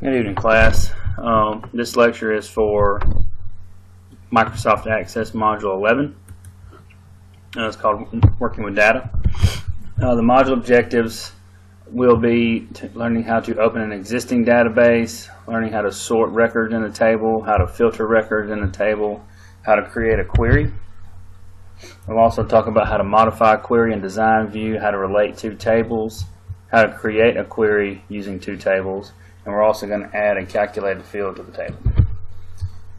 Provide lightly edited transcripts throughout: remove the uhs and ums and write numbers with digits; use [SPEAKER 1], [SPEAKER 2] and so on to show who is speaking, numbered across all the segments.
[SPEAKER 1] Good evening, class. This lecture is for Microsoft Access Module 11. It's called Working with Data. The module objectives will be learning how to open an existing database, learning how to sort records in a table, how to filter records in a table, how to create a query. We'll also talk about how to modify a query in Design View, how to relate two tables, how to create a query using two tables, and we're also going to add a calculated field to the table.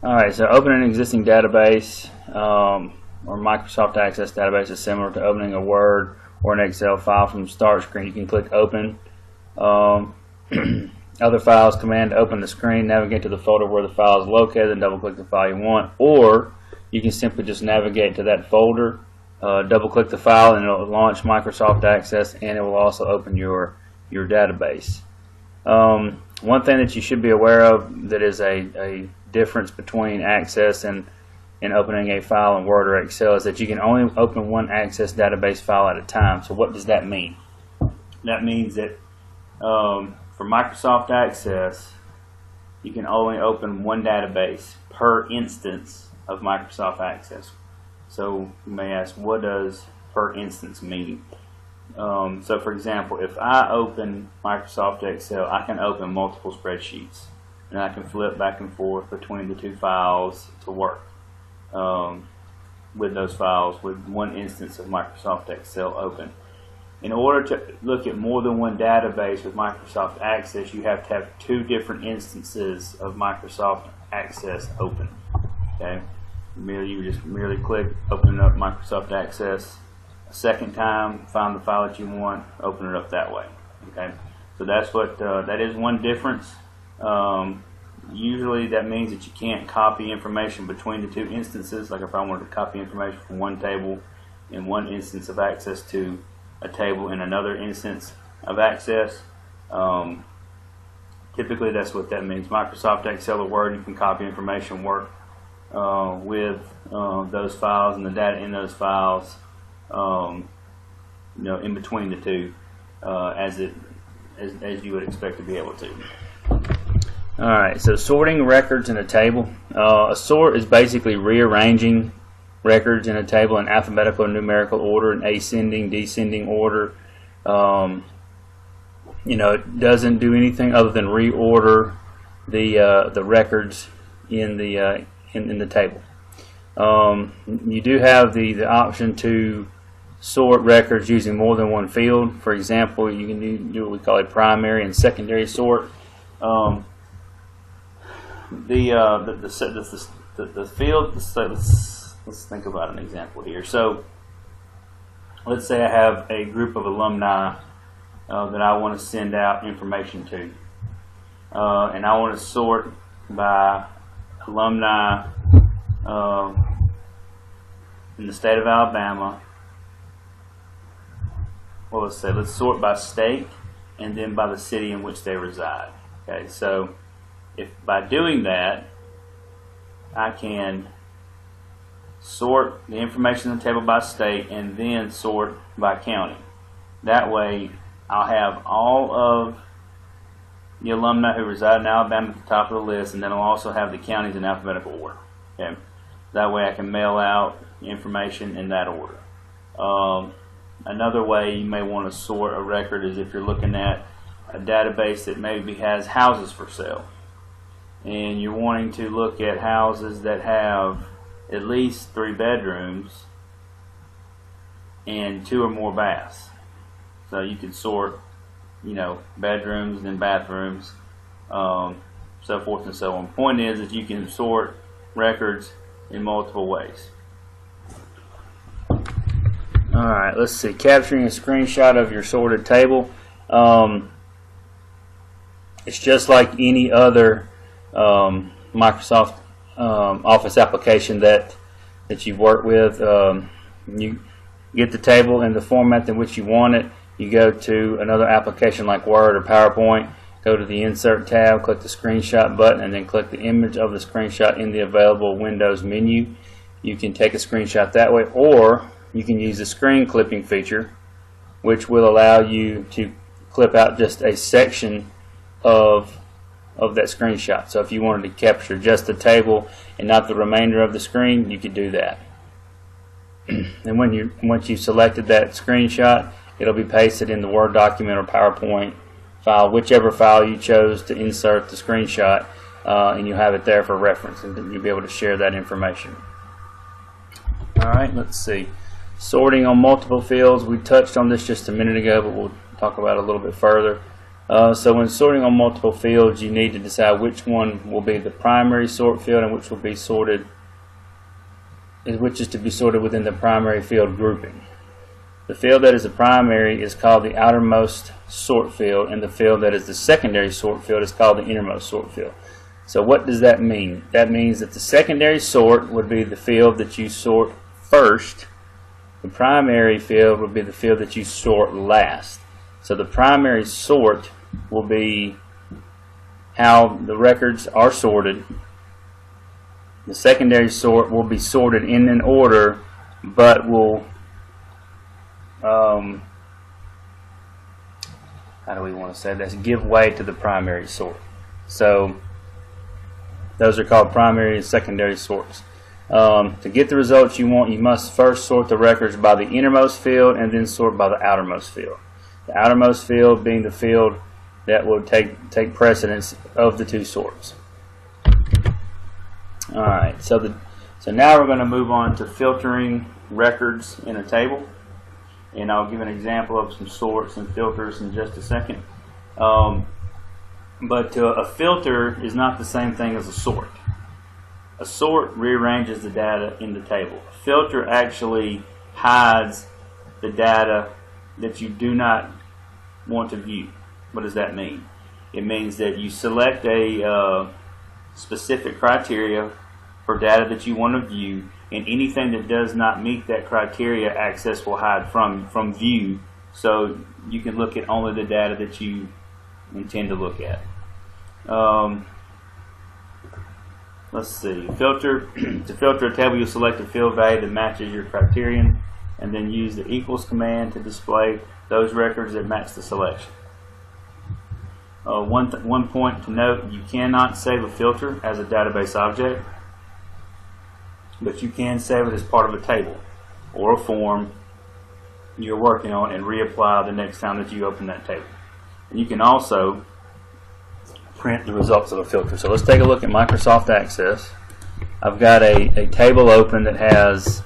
[SPEAKER 1] Alright, so opening an existing database or Microsoft Access database is similar to opening a Word or an Excel file from the start screen. You can click Open. Other files command to open the screen, navigate to the folder where the file is located, and double click the file you want, or you can simply just navigate to that folder, double click the file, and it will launch Microsoft Access, and it will also open your database. One thing that you should be aware of that is a difference between Access and opening a file in Word or Excel is that you can only open one Access database file at a time. So what does that mean? That means that for Microsoft Access, you can only open one database per instance of Microsoft Access. So you may ask, what does per instance mean? So for example, if I open Microsoft Excel, I can open multiple spreadsheets, and I can flip back and forth between the two files to work with those files with one instance of Microsoft Excel open. In order to look at more than one database with Microsoft Access, you have to have two different instances of Microsoft Access open. Okay, you just merely click open up Microsoft Access a second time, find the file that you want, open it up that way. Okay, so that's what that is one difference. Usually that means that you can't copy information between the two instances. Like if I wanted to copy information from one table in one instance of Access to a table in another instance of Access, typically that's what that means. Microsoft Excel or Word, you can copy information, work with those files and the data in those files, in between the two, as you would expect to be able to. Alright, so sorting records in a table. A sort is basically rearranging records in a table in alphabetical and numerical order, in ascending, descending order. It doesn't do anything other than reorder the records in the table. You do have the option to sort records using more than one field. For example, you can do what we call a primary and secondary sort. The field. Let's think about an example here. So, let's say I have a group of alumni that I want to send out information to, and I want to sort by alumni in the state of Alabama. Well, let's sort by state and then by the city in which they reside. Okay, so if by doing that I can sort the information in the table by state and then sort by county. That way I'll have all of the alumni who reside in Alabama at the top of the list, and then I'll also have the counties in alphabetical order. Okay, that way I can mail out information in that order. Another way you may want to sort a record is if you're looking at a database that maybe has houses for sale, and you're wanting to look at houses that have at least 3 bedrooms and 2 or more baths. So you can sort, bedrooms and then bathrooms, so forth and so on. The point is that you can sort records in multiple ways. Alright, let's see. Capturing a screenshot of your sorted table. It's just like any other Microsoft Office application that you've worked with. You get the table in the format in which you want it. You go to another application like Word or PowerPoint, go to the Insert tab, click the Screenshot button, and then click the image of the screenshot in the available Windows menu. You can take a screenshot that way, or you can use the screen clipping feature, which will allow you to clip out just a section of of that screenshot. So if you wanted to capture just the table and not the remainder of the screen, you could do that. And once you've selected that screenshot, it'll be pasted in the Word document or PowerPoint file, whichever file you chose to insert the screenshot, and you'll have it there for reference, and you'll be able to share that information. Alright, let's see. Sorting on multiple fields. We touched on this just a minute ago, but we'll talk about it a little bit further. So when sorting on multiple fields, you need to decide which one will be the primary sort field and which will be sorted, which is to be sorted within the primary field grouping. The field that is the primary is called the outermost sort field, and the field that is the secondary sort field is called the innermost sort field. So what does that mean? That means that the secondary sort would be the field that you sort first. The primary field would be the field that you sort last. So the primary sort will be how the records are sorted. The secondary sort will be sorted in an order, but will how do we want to say this? Give way to the primary sort. So those are called primary and secondary sorts. To get the results you want, you must first sort the records by the innermost field and then sort by the outermost field. The outermost field being the field that will take precedence of the two sorts. Alright, so now we're going to move on to filtering records in a table. And I'll give an example of some sorts and filters in just a second. But a filter is not the same thing as a sort. A sort rearranges the data in the table. A filter actually hides the data that you do not want to view. What does that mean? It means that you select a specific criteria for data that you want to view, and anything that does not meet that criteria, Access will hide from view, so you can look at only the data that you intend to look at. Let's see. Filter. To filter a table, you'll select a field value that matches your criterion, and then use the equals command to display those records that match the selection. One point to note: you cannot save a filter as a database object, but you can save it as part of a table or a form you're working on and reapply the next time that you open that table. And you can also print the results of a filter. So let's take a look at Microsoft Access. I've got a table open that has,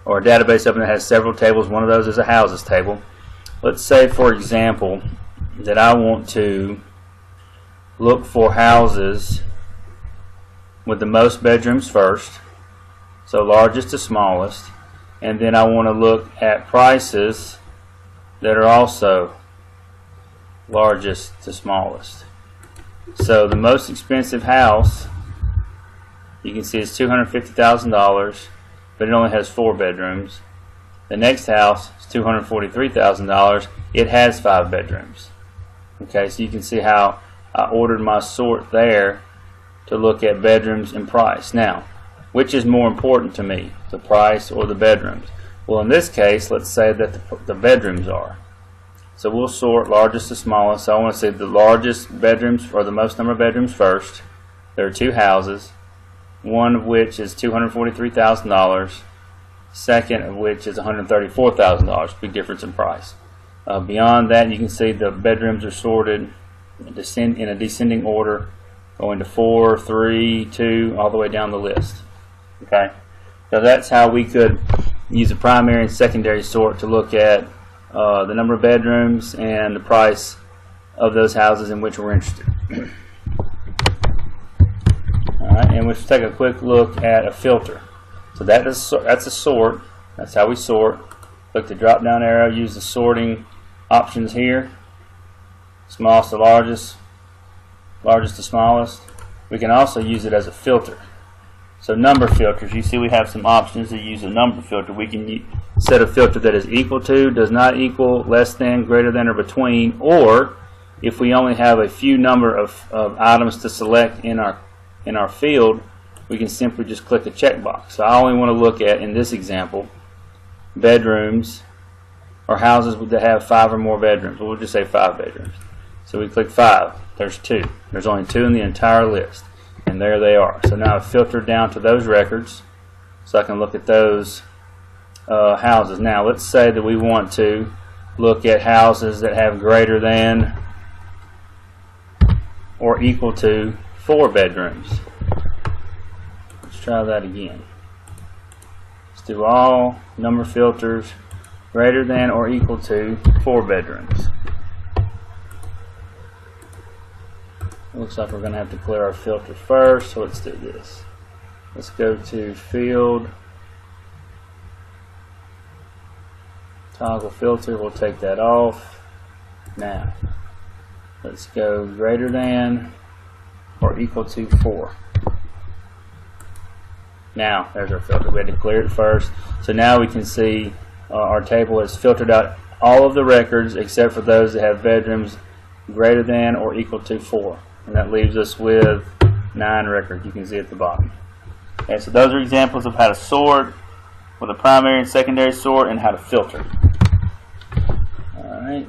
[SPEAKER 1] or a database open that has several tables. One of those is a houses table. Let's say, for example, that I want to look for houses with the most bedrooms first, so largest to smallest, and then I want to look at prices that are also largest to smallest. So the most expensive house, you can see, is $250,000, but it only has 4 bedrooms. The next house is $243,000. It has 5 bedrooms. Okay, so you can see how I ordered my sort there to look at bedrooms and price. Now, which is more important to me, the price or the bedrooms? Well, in this case, let's say that the bedrooms are. So we'll sort largest to smallest. So I want to say the largest bedrooms, or the most number of bedrooms first. There are 2 houses, one of which is $243,000, second of which is $134,000. Big difference in price. Beyond that, you can see the bedrooms are sorted in a descending order, going to 4, 3, 2, all the way down the list. Okay, so that's how we could use a primary and secondary sort to look at the number of bedrooms and the price of those houses in which we're interested. Alright, and let's take a quick look at a filter. So that's a sort. That's how we sort. Click the drop down arrow, use the sorting options here. Smallest to largest, largest to smallest. We can also use it as a filter. So number filters, you see we have some options to use a number filter. We can set a filter that is equal to, does not equal, less than, greater than, or between, or if we only have a few number of items to select in our field, we can simply just click a checkbox. So I only want to look at, in this example, bedrooms or houses that have 5 or more bedrooms. We'll just say 5 bedrooms. So we click 5 There's 2. There's only 2 in the entire list, and there they are. So now I've filtered down to those records, so I can look at those houses. Now let's say that we want to look at houses that have greater than or equal to 4 bedrooms. Let's try that again. Let's do all number filters greater than or equal to 4 bedrooms. Looks like we're going to have to clear our filter first, so let's do this. Let's go to field, toggle filter, we'll take that off. Now let's go greater than or equal to 4. Now there's our filter. We had to clear it first, so now we can see our table has filtered out all of the records except for those that have bedrooms greater than or equal to 4, and that leaves us with 9 records. You can see at the bottom. Okay, so those are examples of how to sort with a primary and secondary sort, and how to filter. Alright.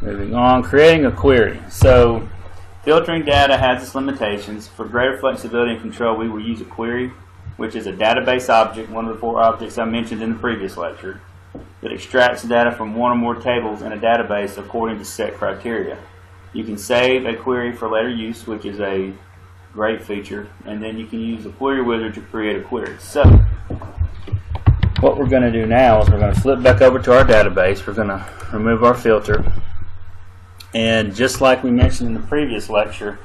[SPEAKER 1] Moving on, creating a query. So filtering data has its limitations. For greater flexibility and control, we will use a query, which is a database object, one of the 4 objects I mentioned in the previous lecture, that extracts data from one or more tables in a database according to set criteria. You can save a query for later use, which is a great feature, and then you can use the query wizard to create a query. So what we're going to do now is we're going to flip back over to our database. We're going to remove our filter, and just like we mentioned in the previous lecture,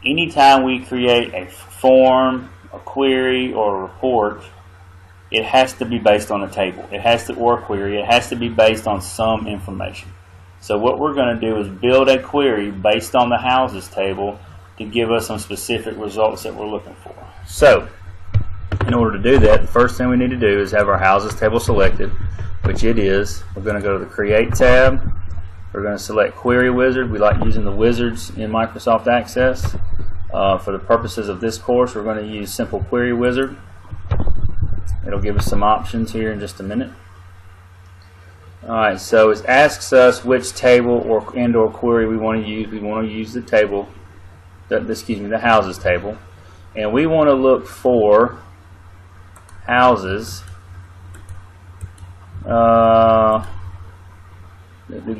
[SPEAKER 1] anytime we create a form, a query, or a report, it has to be based on a table. It has to, or a query, it has to be based on some information. So what we're going to do is build a query based on the houses table to give us some specific results that we're looking for. So in order to do that, the first thing we need to do is have our houses table selected, which it is. We're going to go to the Create tab. We're going to select Query Wizard. We like using the wizards in Microsoft Access. For the purposes of this course, we're going to use Simple Query Wizard. It'll give us some options here in just a minute. Alright, so it asks us which table or query we want to use. We want to use the table, the houses table, and we want to look for houses to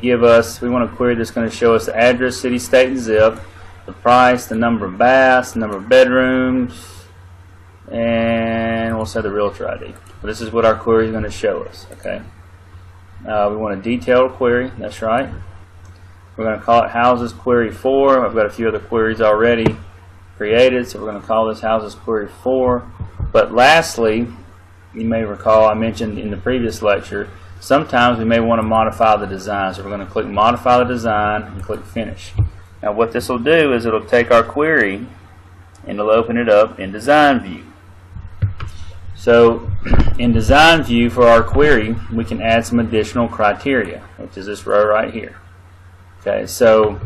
[SPEAKER 1] give us. We want a query that's going to show us the address, city, state, and zip, the price, the number of baths, the number of bedrooms, and we'll say the realtor ID. But this is what our query is going to show us. Okay. We want a detailed query. That's right. We're going to call it Houses Query 4. I've got a few other queries already created, so we're going to call this Houses Query 4. But lastly, you may recall I mentioned in the previous lecture, sometimes we may want to modify the design. So we're going to click Modify the Design and click Finish. Now what this will do is it'll take our query and it'll open it up in Design View. So in Design View for our query, we can add some additional criteria, which is this row right here. Okay, so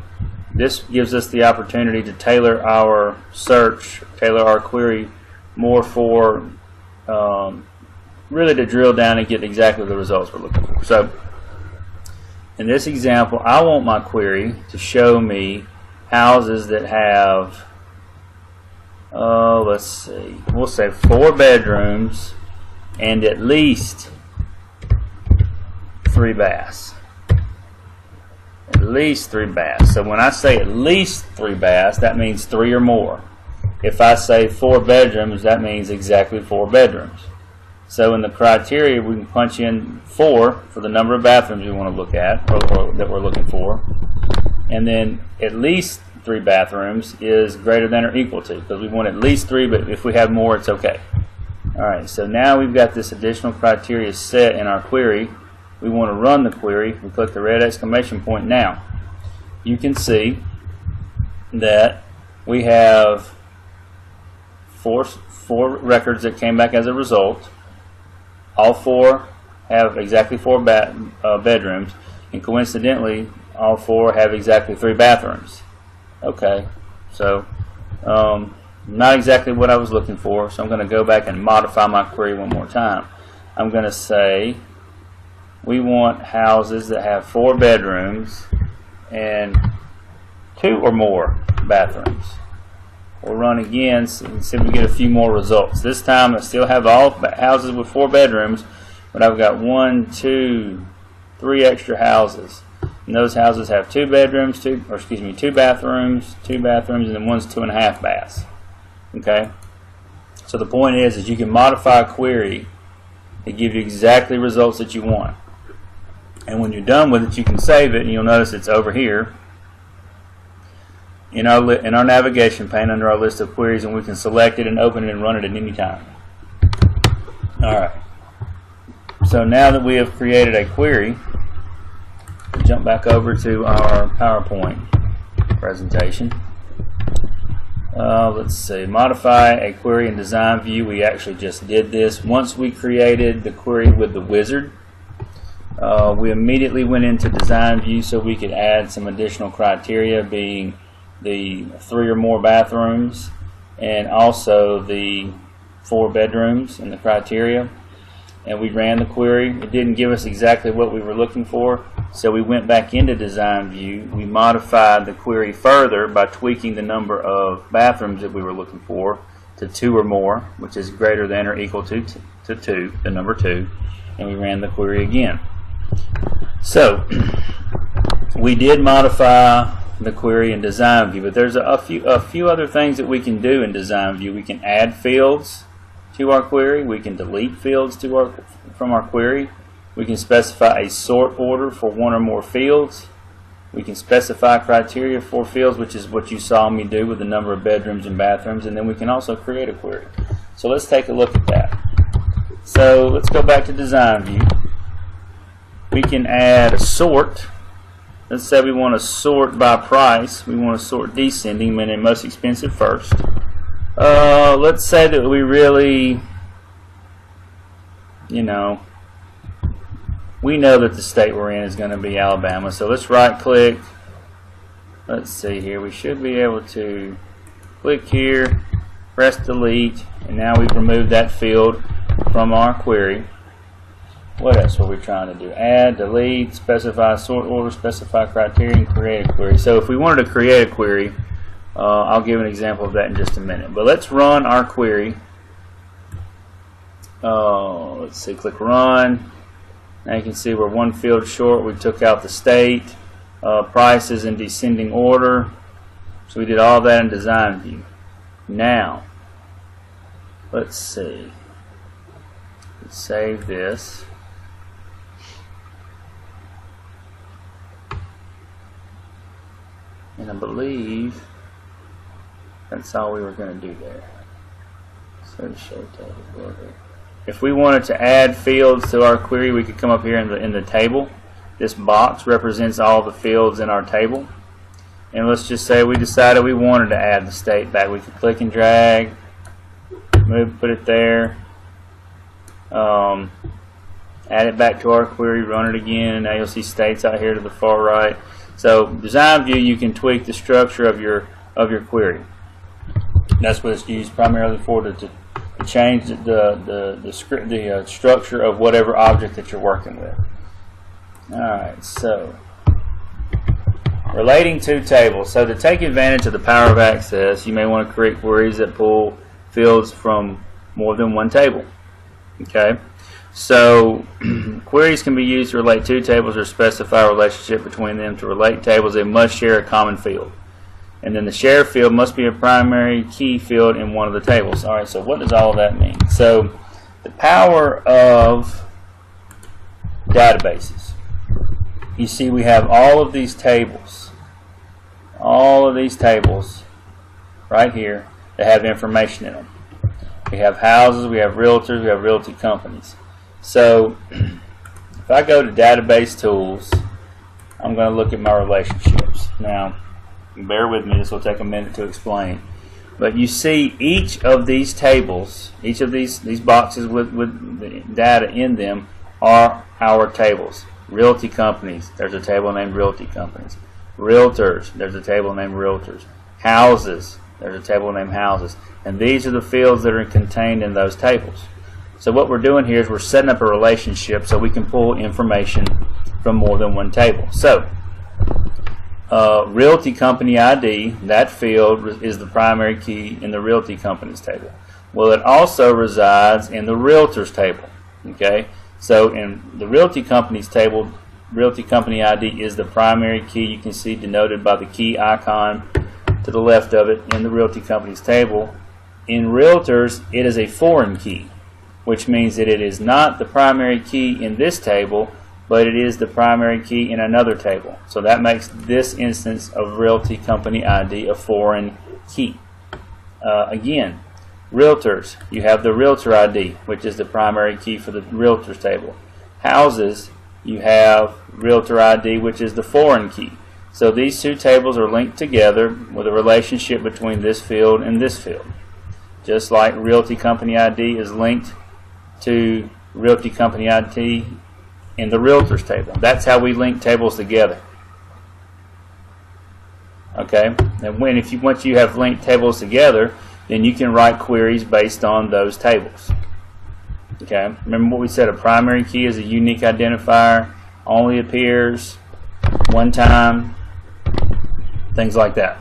[SPEAKER 1] this gives us the opportunity to tailor our search, tailor our query more for really to drill down and get exactly the results we're looking for. So in this example, I want my query to show me houses that have, let's see, we'll say 4 bedrooms and at least 3 baths. At least 3 baths. So when I say at least 3 baths, that means 3 or more. If I say 4 bedrooms, that means exactly 4 bedrooms. So in the criteria, we can punch in 4 for the number of bathrooms we want to look at, or that we're looking for. And then at least 3 bathrooms is greater than or equal to, because we want at least 3, but if we have more, it's okay. Alright, so now we've got this additional criteria set in our query. We want to run the query. We click the red exclamation point. Now, you can see that we have four records that came back as a result. All 4 have exactly 4 bedrooms, and coincidentally, all 4 have exactly 3 bathrooms. Okay, so not exactly what I was looking for, so I'm going to go back and modify my query one more time. I'm going to say we want houses that have 4 bedrooms and 2 or more bathrooms. We'll run again and see if we get a few more results. This time I still have all houses with 4 bedrooms, but I've got 1, 2, 3 extra houses. And those houses have 2 bedrooms, 2 bathrooms, and then one's 2.5 baths. Okay? So the point is you can modify a query to give you exactly results that you want. And when you're done with it, you can save it, and you'll notice it's over here in our navigation pane under our list of queries, and we can select it and open it and run it at any time. Alright. So now that we have created a query, jump back over to our PowerPoint presentation. Let's see, modify a query in design view. We actually just did this. Once we created the query with the wizard, we immediately went into design view so we could add some additional criteria, being the 3 or more bathrooms and also the 4 bedrooms in the criteria. And we ran the query. It didn't give us exactly what we were looking for, so we went back into design view. We modified the query further by tweaking the number of bathrooms that we were looking for to 2 or more, which is greater than or equal to 2, the number 2, and we ran the query again. So we did modify the query in design view, but there's a few other things that we can do in design view. We can add fields to our query. We can delete fields from our query. We can specify a sort order for 1 or more fields. We can specify criteria for fields, which is what you saw me do with the number of bedrooms and bathrooms, and then we can also create a query. So let's take a look at that. So let's go back to design view. We can add a sort. Let's say we want to sort by price. We want to sort descending, meaning most expensive first. Let's say that we really, we know that the state we're in is going to be Alabama. So let's right click. Let's see here. We should be able to click here, press delete, and now we've removed that field from our query. What else were we trying to do? Add, delete, specify sort order, specify criteria, and create a query. So if we wanted to create a query, I'll give an example of that in just a minute. But let's run our query. Let's see, click run. Now you can see we're 1 field short. We took out the state, prices in descending order. So we did all that in design view. Now, let's see. Let's save this. And I believe that's all we were going to do there. So show table. If we wanted to add fields to our query, we could come up here in the table. This box represents all the fields in our table. And let's just say we decided we wanted to add the state back. We could click and drag, put it there, add it back to our query, run it again, and now you'll see states out here to the far right. So design view, you can tweak the structure of your query. That's what it's used primarily for, to change the structure of whatever object that you're working with. Alright, so relating to tables. So to take advantage of the power of access, you may want to create queries that pull fields from more than one table. Okay, so queries can be used to relate to tables or specify a relationship between them. To relate tables, they must share a common field. And then the share field must be a primary key field in one of the tables. Alright, so what does all of that mean? So the power of databases. You see we have all of these tables. All of these tables right here that have information in them. We have houses, we have realtors, we have realty companies. So if I go to database tools, I'm going to look at my relationships. Now, bear with me, this will take a minute to explain. But you see each of these tables, each of these boxes with the data in them are our tables. Realty companies, there's a table named realty companies. Realtors, there's a table named realtors. Houses, there's a table named houses. And these are the fields that are contained in those tables. So what we're doing here is we're setting up a relationship so we can pull information from more than one table. So Realty Company ID, that field is the primary key in the Realty Companies table. Well, it also resides in the Realtors table. Okay, so in the Realty Companies table, Realty Company ID is the primary key. You can see denoted by the key icon to the left of it in the Realty Companies table. In Realtors, it is a foreign key, which means that it is not the primary key in this table, but it is the primary key in another table. So that makes this instance of Realty Company ID a foreign key. Again, Realtors, you have the Realtor ID, which is the primary key for the Realtors table. Houses, you have Realtor ID, which is the foreign key. So these two tables are linked together with a relationship between this field and this field. Just like Realty Company ID is linked to Realty Company ID in the Realtors table. That's how we link tables together. Okay, and once you have linked tables together, then you can write queries based on those tables. Okay, remember what we said, a primary key is a unique identifier, only appears one time, things like that.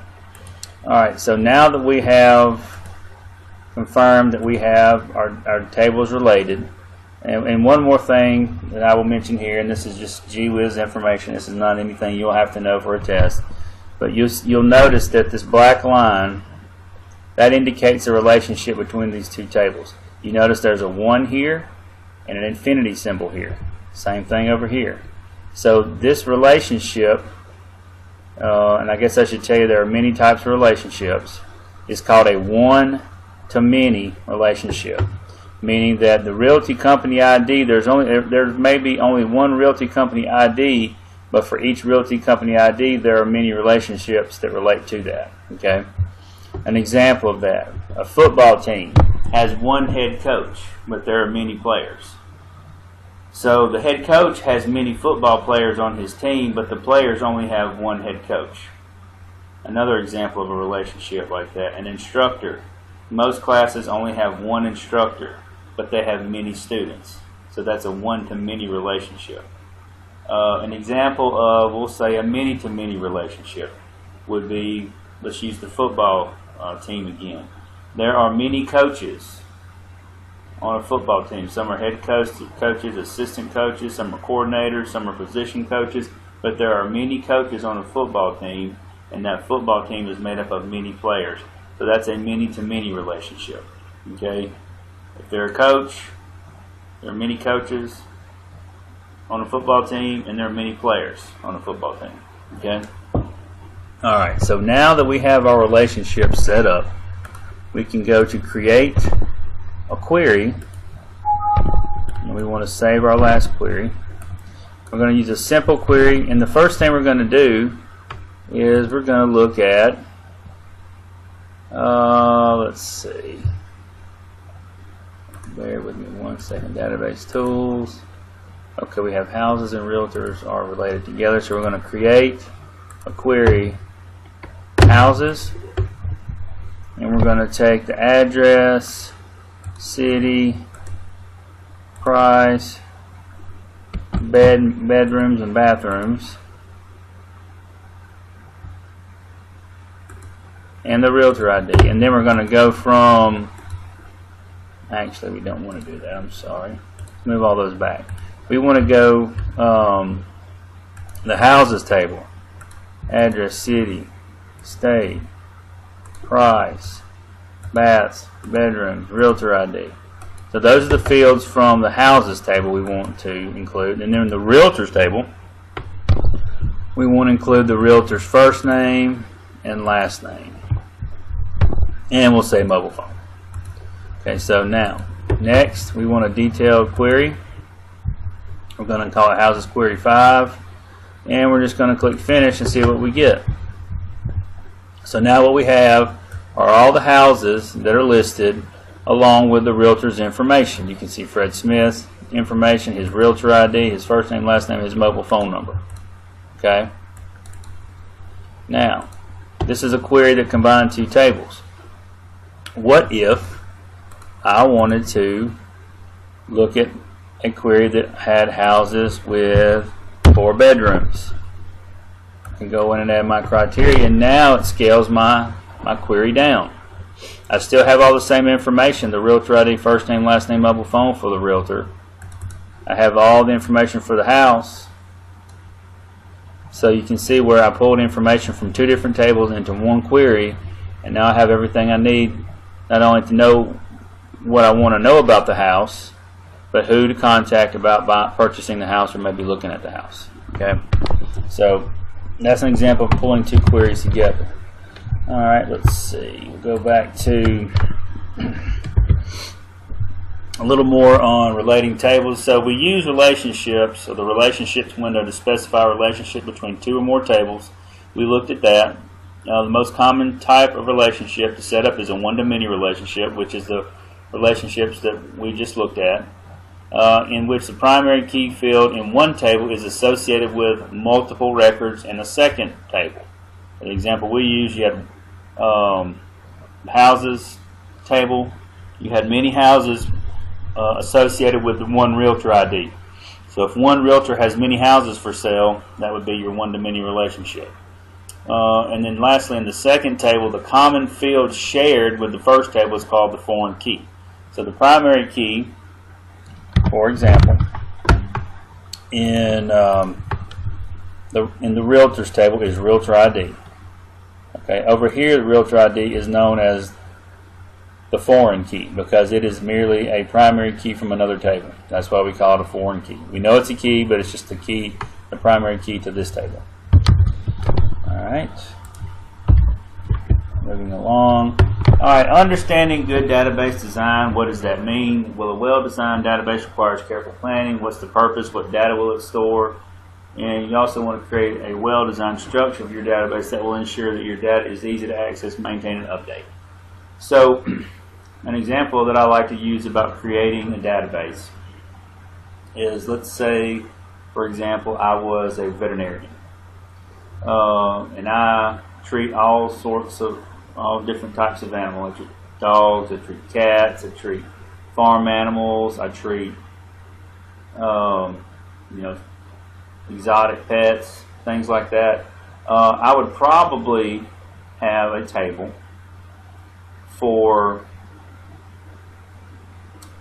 [SPEAKER 1] Alright, so now that we have confirmed that we have our tables related, and one more thing that I will mention here, and this is just gee whiz information, this is not anything you'll have to know for a test, but you'll notice that this black line, that indicates a relationship between these two tables. You notice there's a 1 here and an infinity symbol here. Same thing over here. So this relationship, and I guess I should tell you there are many types of relationships, is called a one-to-many relationship. Meaning that the Realty Company ID, there may be only one Realty Company ID, but for each Realty Company ID there are many relationships that relate to that. Okay? An example of that, a football team has one head coach, but there are many players. So the head coach has many football players on his team, but the players only have one head coach. Another example of a relationship like that, an instructor. Most classes only have one instructor, but they have many students. So that's a one-to-many relationship. An example of, we'll say, a many-to-many relationship would be, let's use the football team again. There are many coaches on a football team. Some are head coaches, assistant coaches, some are coordinators, some are position coaches, but there are many coaches on a football team, and that football team is made up of many players. So that's a many-to-many relationship. Okay? If they're a coach, there are many coaches on a football team, and there are many players on a football team. Okay? Alright, so now that we have our relationship set up, we can go to create a query, and we want to save our last query. We're going to use a simple query, and the first thing we're going to do is we're going to look at, let's see, bear with me one second, database tools. Okay, we have houses and realtors are related together, so we're going to create a query, houses, and we're going to take the address, city, price, bedrooms and bathrooms, and the realtor ID. And then we're going to go from, actually we don't want to do that, I'm sorry. Let's move all those back. We want to go the houses table, address, city, state, price, baths, bedrooms, realtor ID. So those are the fields from the houses table we want to include. And then in the realtors table, we want to include the realtor's first name and last name. And we'll say mobile phone. Okay, so now, next we want a detailed query. We're going to call it houses query 5. And we're just going to click finish and see what we get. So now what we have are all the houses that are listed along with the realtor's information. You can see Fred Smith's information, his realtor ID, his first name, last name, his mobile phone number. Okay? Now, this is a query that combines two tables. What if I wanted to look at a query that had houses with 4 bedrooms. I can go in and add my criteria, and now it scales my query down. I still have all the same information, the realtor ID, first name, last name, mobile phone for the realtor. I have all the information for the house. So you can see where I pulled information from 2 different tables into one query, and now I have everything I need, not only to know what I want to know about the house, but who to contact about purchasing the house or maybe looking at the house. Okay, so that's an example of pulling 2 queries together. Alright, let's see. We'll go back to a little more on relating tables. So we use relationships, or the relationships window, to specify a relationship between 2 or more tables. We looked at that. The most common type of relationship to set up is a one-to-many relationship, which is the relationships that we just looked at, in which the primary key field in one table is associated with multiple records in a second table. For the example we use, you had houses table. You had many houses associated with the one realtor ID. So if one realtor has many houses for sale, that would be your one-to-many relationship. And then lastly, in the second table, the common field shared with the first table is called the foreign key. So the primary key, for example, in the realtors table is realtor ID. Okay, over here the realtor ID is known as the foreign key because it is merely a primary key from another table. That's why we call it a foreign key. We know it's a key, but it's just the key, the primary key to this table. Alright, moving along. Alright, understanding good database design. What does that mean? Well, a well-designed database requires careful planning. What's the purpose? What data will it store? And you also want to create a well-designed structure of your database that will ensure that your data is easy to access, maintain, and update. So, an example that I like to use about creating a database is, let's say, for example, I was a veterinarian. And I treat all different types of animals. I treat dogs, I treat cats, I treat farm animals, I treat exotic pets, things like that. I would probably have a table for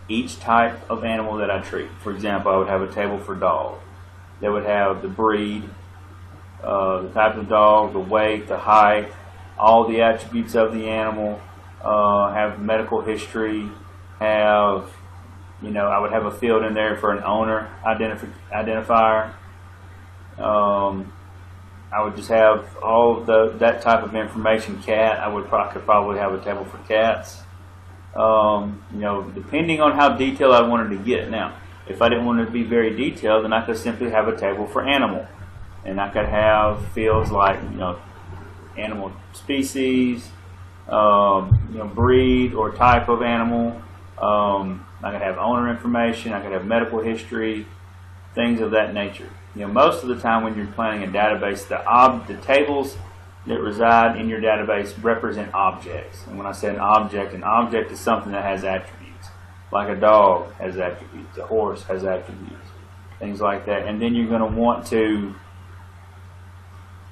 [SPEAKER 1] each type of animal that I treat. For example, I would have a table for dog. They would have the breed, the type of dog, the weight, the height, all the attributes of the animal, have medical history, I would have a field in there for an owner identifier. I would just have all of that type of information. Cat, I could probably have a table for cats. Depending on how detailed I wanted to get. Now, if I didn't want to be very detailed, then I could simply have a table for animal. And I could have fields like, animal species, breed or type of animal. I could have owner information. I could have medical history, things of that nature. Most of the time when you're planning a database, the tables that reside in your database represent objects. And when I say an object is something that has attributes. Like a dog has attributes, a horse has attributes, things like that. And then you're going to want to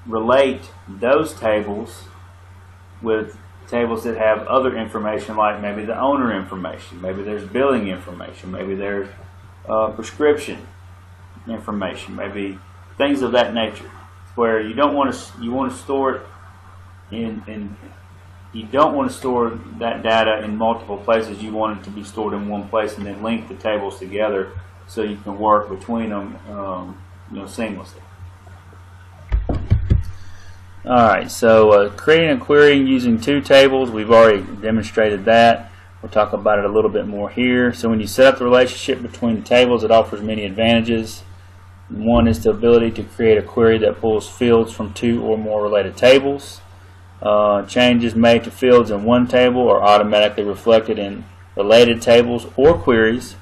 [SPEAKER 1] relate those tables with tables that have other information, like maybe the owner information, maybe there's billing information, maybe there's prescription information, maybe things of that nature, where you want to store it you don't want to store that data in multiple places. You want it to be stored in one place and then link the tables together so you can work between them seamlessly. Alright, so creating and querying using 2 tables, we've already demonstrated that. We'll talk about it a little bit more here. So when you set up the relationship between the tables, it offers many advantages. One is the ability to create a query that pulls fields from 2 or more related tables. Changes made to fields in one table are automatically reflected in related tables or queries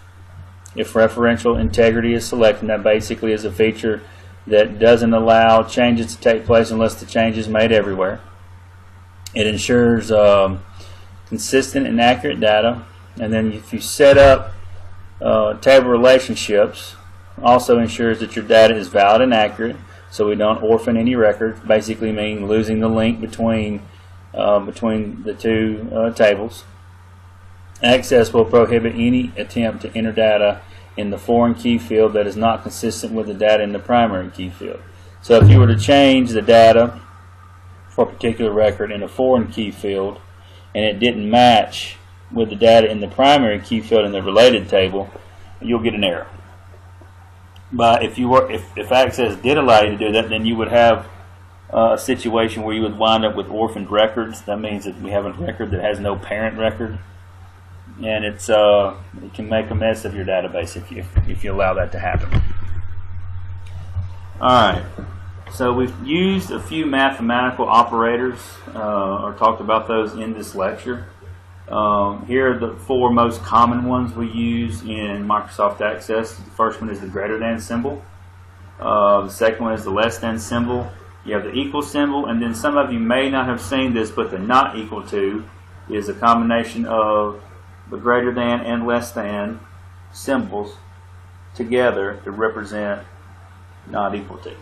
[SPEAKER 1] if referential integrity is selected. That basically is a feature that doesn't allow changes to take place unless the change is made everywhere. It ensures consistent and accurate data. And then if you set up Table relationships also ensures that your data is valid and accurate, so we don't orphan any records. Basically, mean losing the link between the two tables. Access will prohibit any attempt to enter data in the foreign key field that is not consistent with the data in the primary key field. So if you were to change the data for a particular record in a foreign key field and it didn't match with the data in the primary key field in the related table, you'll get an error. But if Access did allow you to do that, then you would have a situation where you would wind up with orphaned records. That means that we have a record that has no parent record, and it can make a mess of your database if you allow that to happen. All right. So we've used a few mathematical operators, or talked about those in this lecture. Here are the four most common ones we use in Microsoft Access. The first one is the greater than symbol. The second one is the less than symbol. You have the equal symbol, and then some of you may not have seen this, but the not equal to is a combination of the greater than and less than symbols together to represent not equal to.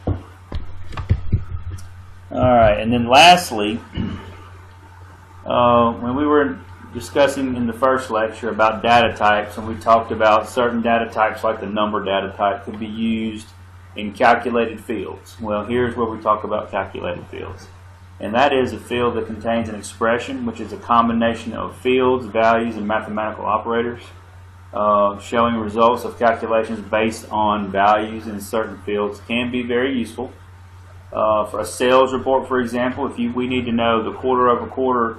[SPEAKER 1] Alright, and then lastly, when we were discussing in the first lecture about data types, and we talked about certain data types like the number data type could be used in calculated fields. Well, here's where we talk about calculated fields. And that is a field that contains an expression, which is a combination of fields, values, and mathematical operators, showing results of calculations based on values in certain fields can be very useful. For a sales report, for example, if we need to know the quarter-over-quarter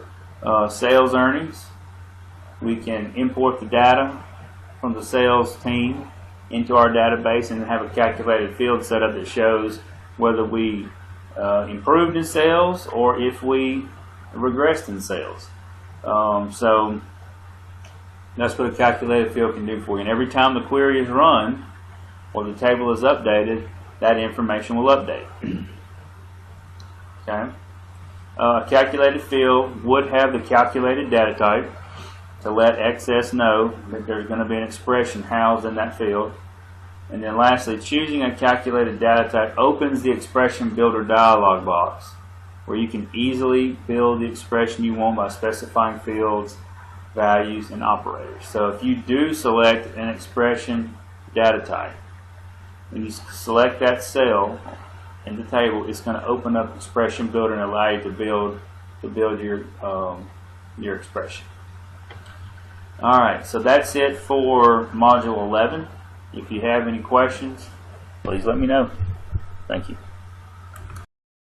[SPEAKER 1] sales earnings, we can import the data from the sales team into our database and have a calculated field set up that shows whether we improved in sales or if we regressed in sales. So that's what a calculated field can do for you. And every time the query is run or the table is updated, that information will update. Okay. A calculated field would have the calculated data type to let Access know that there's going to be an expression housed in that field. And then lastly, choosing a calculated data type opens the expression builder dialog box where you can easily build the expression you want by specifying fields, values, and operators. So if you do select an expression data type and you select that cell in the table, it's going to open up Expression Builder and allow you to build your expression. Alright, so that's it for Module 11. If you have any questions, please let me know. Thank you.